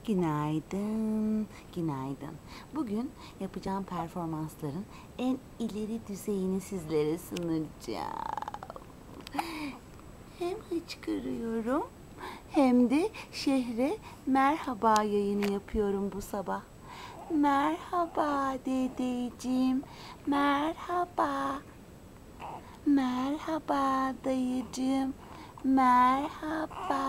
Günaydın, günaydın. Bugün yapacağım performansların en ileri düzeyini sizlere sunacağım. Hem hıçkırıyorum hem de şehre merhaba yayını yapıyorum bu sabah. Merhaba dedeciğim, merhaba. Merhaba dayıcığım, merhaba.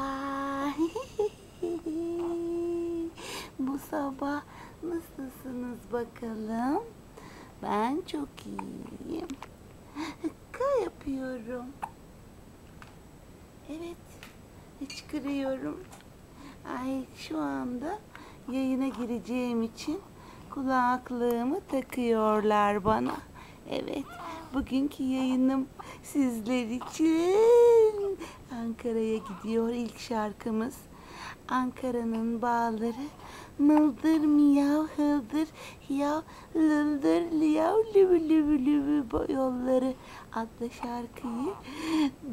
Bu sabah nasılsınız bakalım? Ben çok iyiyim. Hıkka yapıyorum. Evet, hıçkırıyorum. Ay, şu anda yayına gireceğim için kulaklığımı takıyorlar bana. Evet, bugünkü yayınım sizler için. Ankara'ya gidiyor ilk şarkımız. Ankara'nın bağları mıldır miyav hıldır yav lıldır liyav lübü lübü lübü bu yolları adlı şarkıyı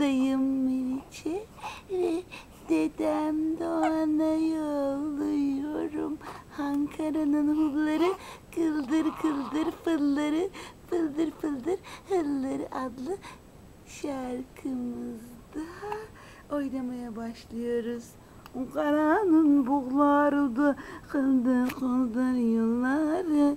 dayım Meriç'e ve dedem Doğan'a yolluyorum. Ankara'nın hulları kıldır kıldır fılları fıldır fıldır hılları adlı şarkımızda oynamaya başlıyoruz. Ankara'nın buğları da kıldır kıldır yılları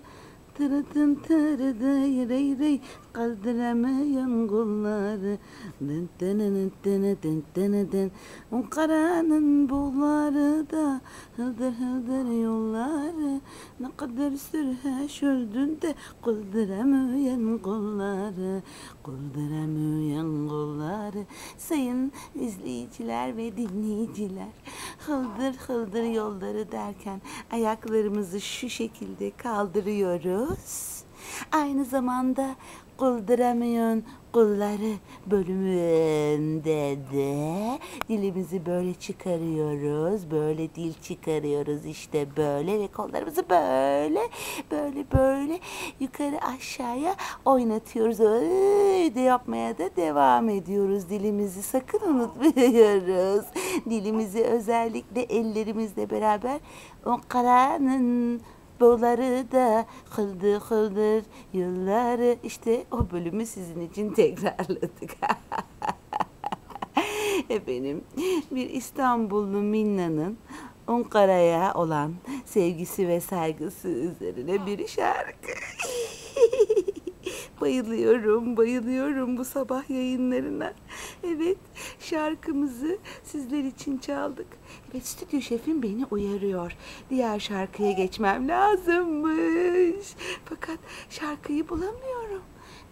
tırıtın tırıdı yirey kaldıramayan kolları dın dın dın dın dın dın. Ankara'nın buğları da hıldır hıldır yolları ne kadar sürhe şöldün de kaldıramayan kolları kaldıramayan kolları. Sayın izleyiciler ve dinleyiciler, hıldır hıldır yolları derken ayaklarımızı şu şekilde kaldırıyoruz. Aynı zamanda kıldıramıyorsun kolları bölümünde de dilimizi böyle çıkarıyoruz. Böyle dil çıkarıyoruz işte böyle ve kollarımızı böyle yukarı aşağıya oynatıyoruz. Öyle yapmaya da devam ediyoruz. Dilimizi sakın unutmuyoruz. Dilimizi özellikle ellerimizle beraber Ankara'nın boğları da kıldır yılları. İşte o bölümü sizin için tekrarladık. Efendim, bir İstanbullu Minna'nın Ankara'ya olan sevgisi ve saygısı üzerine bir şarkı. Bayılıyorum bu sabah yayınlarına. Evet, şarkımızı sizler için çaldık. Evet, stüdyo şefim beni uyarıyor. Diğer şarkıya geçmem lazımmış. Fakat şarkıyı bulamıyorum.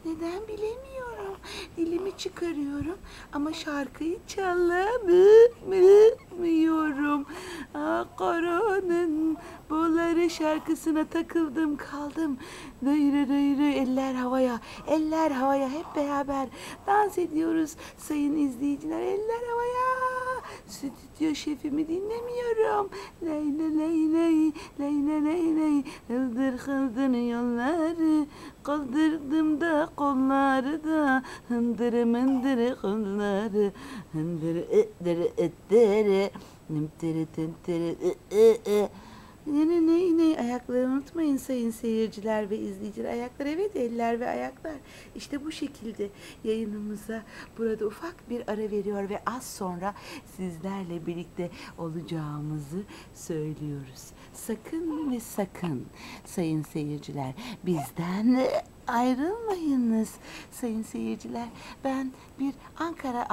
Neden bilemiyorum. Dilimi çıkarıyorum ama şarkıyı çalamıyorum. Ankara'nın boğları şarkısına takıldım kaldım. Dayırı eller havaya hep beraber dans ediyoruz sayın izleyiciler. Eller havaya. Stüdyo şefimi dinlemiyorum. Ley ley hıldır yolları kaldırdım da kolları da hındır mındır kolları hındır ıttırı ıttırı nımtırı tıntırı ne ayakları unutmayın sayın seyirciler ve izleyiciler. Ayaklar, evet, eller ve ayaklar. İşte bu şekilde yayınımıza burada ufak bir ara veriyor ve az sonra sizlerle birlikte olacağımızı söylüyoruz. Sakın ve sakın sayın seyirciler bizden ayrılmayınız sayın seyirciler. Ben bir Ankara